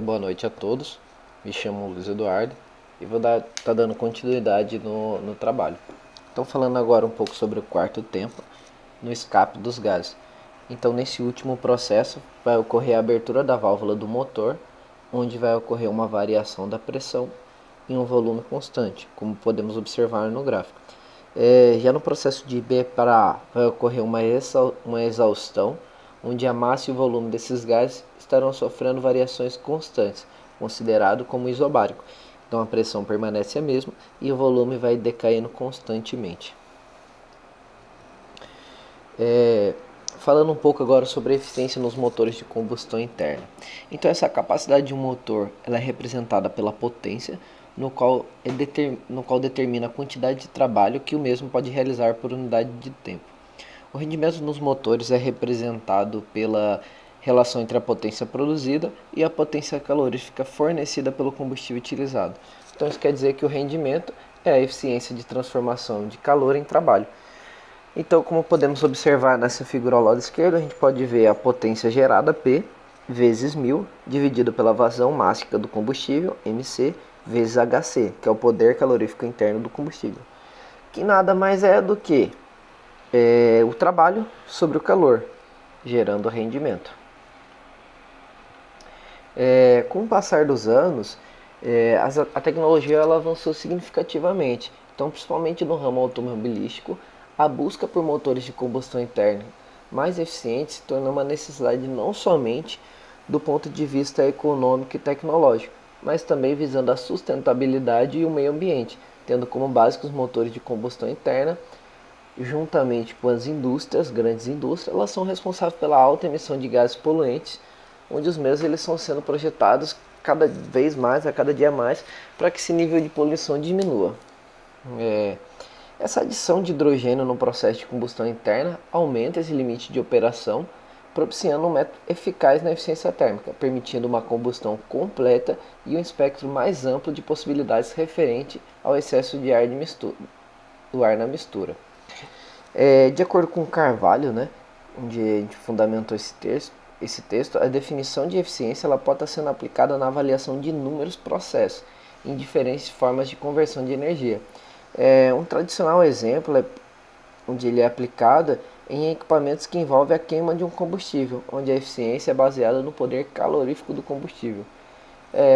Boa noite a todos. Me chamo Luiz Eduardo e vou tá dando continuidade no trabalho. Então, falando agora um pouco sobre o quarto tempo no escape dos gases. Então, nesse último processo, vai ocorrer a abertura da válvula do motor, onde vai ocorrer uma variação da pressão em um volume constante, como podemos observar no gráfico. Já no processo de B para A, vai ocorrer uma exaustão, onde a massa e o volume desses gases estarão sofrendo variações constantes, considerado como isobárico. Então a pressão permanece a mesma e o volume vai decaindo constantemente. Falando um pouco agora sobre a eficiência nos motores de combustão interna. Então essa capacidade de um motor ela é representada pela potência, no qual determina a quantidade de trabalho que o mesmo pode realizar por unidade de tempo. O rendimento nos motores é representado pela relação entre a potência produzida e a potência calorífica fornecida pelo combustível utilizado. Então isso quer dizer que o rendimento é a eficiência de transformação de calor em trabalho. Então, como podemos observar nessa figura ao lado esquerdo, a gente pode ver a potência gerada, P, vezes 1000, dividido pela vazão mássica do combustível, MC, vezes HC, que é o poder calorífico interno do combustível. Que nada mais é do que o trabalho sobre o calor, gerando rendimento. Com o passar dos anos, a tecnologia ela avançou significativamente. Então, principalmente no ramo automobilístico, a busca por motores de combustão interna mais eficientes se tornou uma necessidade não somente do ponto de vista econômico e tecnológico, mas também visando a sustentabilidade e o meio ambiente, tendo como base que os motores de combustão interna, juntamente com as indústrias, grandes indústrias, elas são responsáveis pela alta emissão de gases poluentes, onde os mesmos eles estão sendo projetados cada vez mais, a cada dia mais, para que esse nível de poluição diminua. Essa adição de hidrogênio no processo de combustão interna aumenta esse limite de operação, propiciando um método eficaz na eficiência térmica, permitindo uma combustão completa e um espectro mais amplo de possibilidades referente ao excesso de ar, do ar na mistura. De acordo com Carvalho, onde a gente fundamentou esse texto, a definição de eficiência ela pode estar sendo aplicada na avaliação de inúmeros processos, em diferentes formas de conversão de energia. Um tradicional exemplo onde ele é aplicado em equipamentos que envolvem a queima de um combustível, onde a eficiência é baseada no poder calorífico do combustível.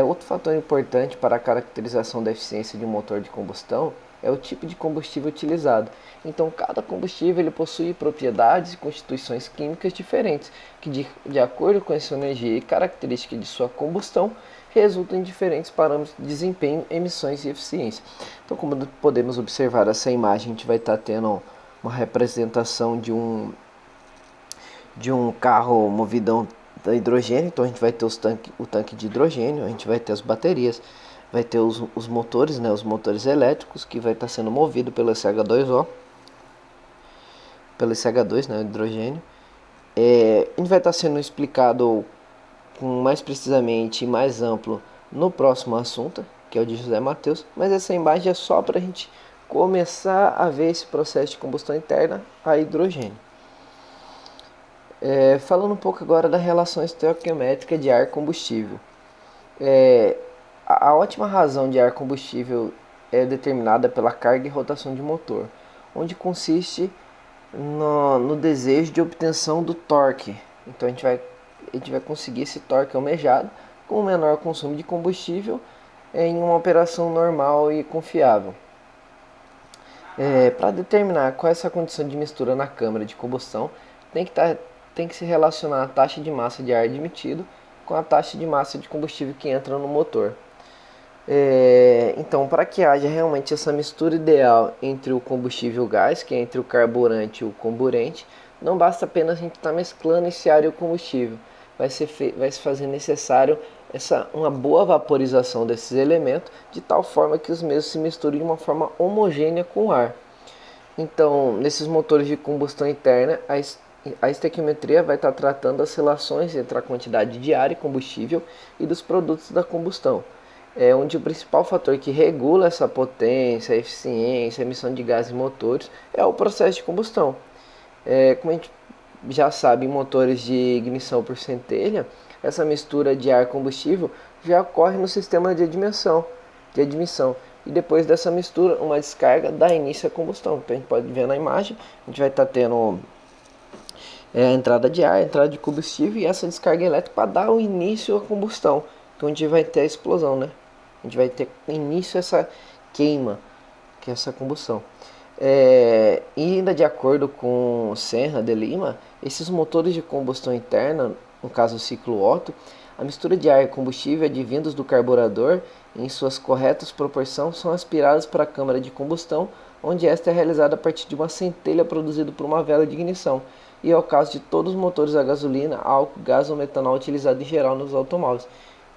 Outro fator importante para a caracterização da eficiência de um motor de combustão é o tipo de combustível utilizado. Então, cada combustível ele possui propriedades e constituições químicas diferentes, que de acordo com a sua energia e característica de sua combustão, resultam em diferentes parâmetros de desempenho, emissões e eficiência. Então, como podemos observar essa imagem, a gente vai estar tendo uma representação de um carro movido a hidrogênio. Então a gente vai ter o tanque de hidrogênio, a gente vai ter as baterias, vai ter os motores, os motores elétricos, que vai estar sendo movido pelo SH2O, pelo SH2, o hidrogênio. A gente vai estar sendo explicado com mais precisamente e mais amplo no próximo assunto, que é o de José Matheus, mas essa imagem é só para a gente começar a ver esse processo de combustão interna a hidrogênio. Falando um pouco agora da relação estequiométrica de ar-combustível. A ótima razão de ar-combustível é determinada pela carga e rotação de motor, onde consiste no desejo de obtenção do torque. Então a gente vai conseguir esse torque almejado com o menor consumo de combustível em uma operação normal e confiável. Para determinar qual é essa condição de mistura na câmara de combustão, tem que se relacionar a taxa de massa de ar admitido com a taxa de massa de combustível que entra no motor. Então, para que haja realmente essa mistura ideal entre o combustível e o gás, que é entre o carburante e o comburente, não basta apenas a gente estar mesclando esse ar e o combustível. Vai se fazer necessário uma boa vaporização desses elementos, de tal forma que os mesmos se misturem de uma forma homogênea com o ar. Então, nesses motores de combustão interna, a estequiometria vai estar tratando as relações entre a quantidade de ar e combustível e dos produtos da combustão, onde o principal fator que regula essa potência, a eficiência, a emissão de gases em motores é o processo de combustão. Como a gente já sabe, em motores de ignição por centelha, essa mistura de ar combustível já ocorre no sistema de admissão. E depois dessa mistura, uma descarga dá início à combustão. Então a gente pode ver na imagem, a gente vai estar tendo a entrada de ar, a entrada de combustível e essa descarga elétrica para dar o início à combustão. Então a gente vai ter a explosão, né? A gente vai ter início a essa queima, que é essa combustão. E ainda de acordo com Serra de Lima, esses motores de combustão interna, no caso o ciclo Otto, a mistura de ar e combustível advindos do carburador, em suas corretas proporções, são aspiradas para a câmara de combustão, onde esta é realizada a partir de uma centelha produzida por uma vela de ignição. E é o caso de todos os motores a gasolina, álcool, gás ou metanol utilizados em geral nos automóveis.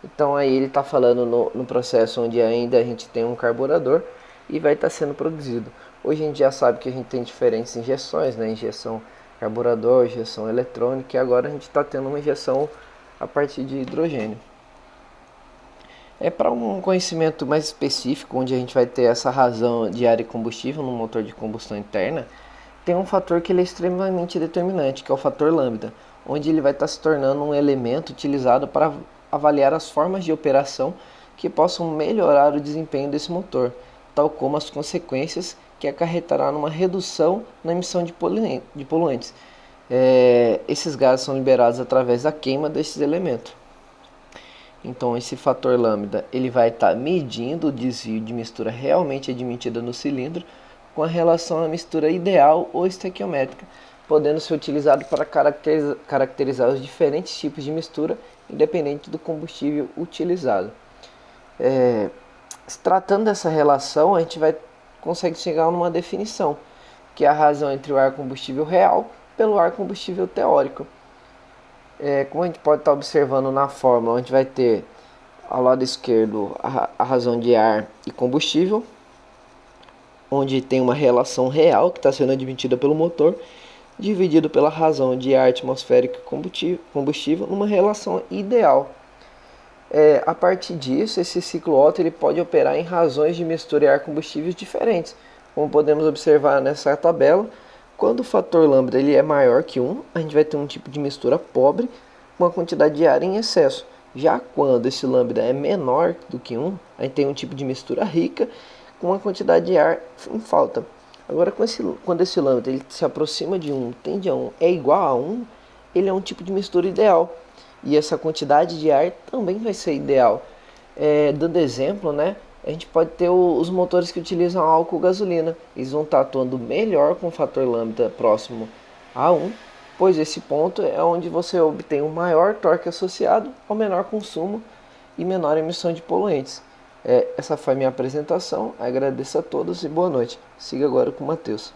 Então aí ele está falando no processo onde ainda a gente tem um carburador e vai estar sendo produzido. Hoje a gente já sabe que a gente tem diferentes injeções, né? Injeção carburador, injeção eletrônica, e agora a gente está tendo uma injeção a partir de hidrogênio. Para um conhecimento mais específico, onde a gente vai ter essa razão de ar e combustível no motor de combustão interna, tem um fator que ele é extremamente determinante, que é o fator lambda, onde ele vai estar se tornando um elemento utilizado para avaliar as formas de operação que possam melhorar o desempenho desse motor, tal como as consequências que acarretará numa redução na emissão de poluentes. Esses gases são liberados através da queima desses elementos. Então esse fator lambda ele vai estar medindo o desvio de mistura realmente admitida no cilindro com a relação à mistura ideal ou estequiométrica, podendo ser utilizado para caracterizar os diferentes tipos de mistura, independente do combustível utilizado. Se tratando dessa relação, a gente consegue chegar numa definição, que é a razão entre o ar combustível real pelo ar combustível teórico. Como a gente pode estar observando na fórmula, a gente vai ter ao lado esquerdo a razão de ar e combustível, onde tem uma relação real que está sendo admitida pelo motor, dividido pela razão de ar atmosférico e combustível numa relação ideal. A partir disso, esse ciclo Otto ele pode operar em razões de mistura e ar combustíveis diferentes, como podemos observar nessa tabela. Quando o fator lambda ele é maior que 1, a gente vai ter um tipo de mistura pobre com uma quantidade de ar em excesso. Já quando esse lambda é menor do que 1, a gente tem um tipo de mistura rica com uma quantidade de ar em falta. Agora, quando esse lambda ele se aproxima de 1, tende a 1, é igual a 1, ele é um tipo de mistura ideal. E essa quantidade de ar também vai ser ideal. Dando exemplo, né? A gente pode ter os motores que utilizam álcool ou gasolina. Eles vão estar atuando melhor com o fator lambda próximo a 1, pois esse ponto é onde você obtém um maior torque associado ao menor consumo e menor emissão de poluentes. Essa foi a minha apresentação. Agradeço a todos e boa noite. Siga agora com o Matheus.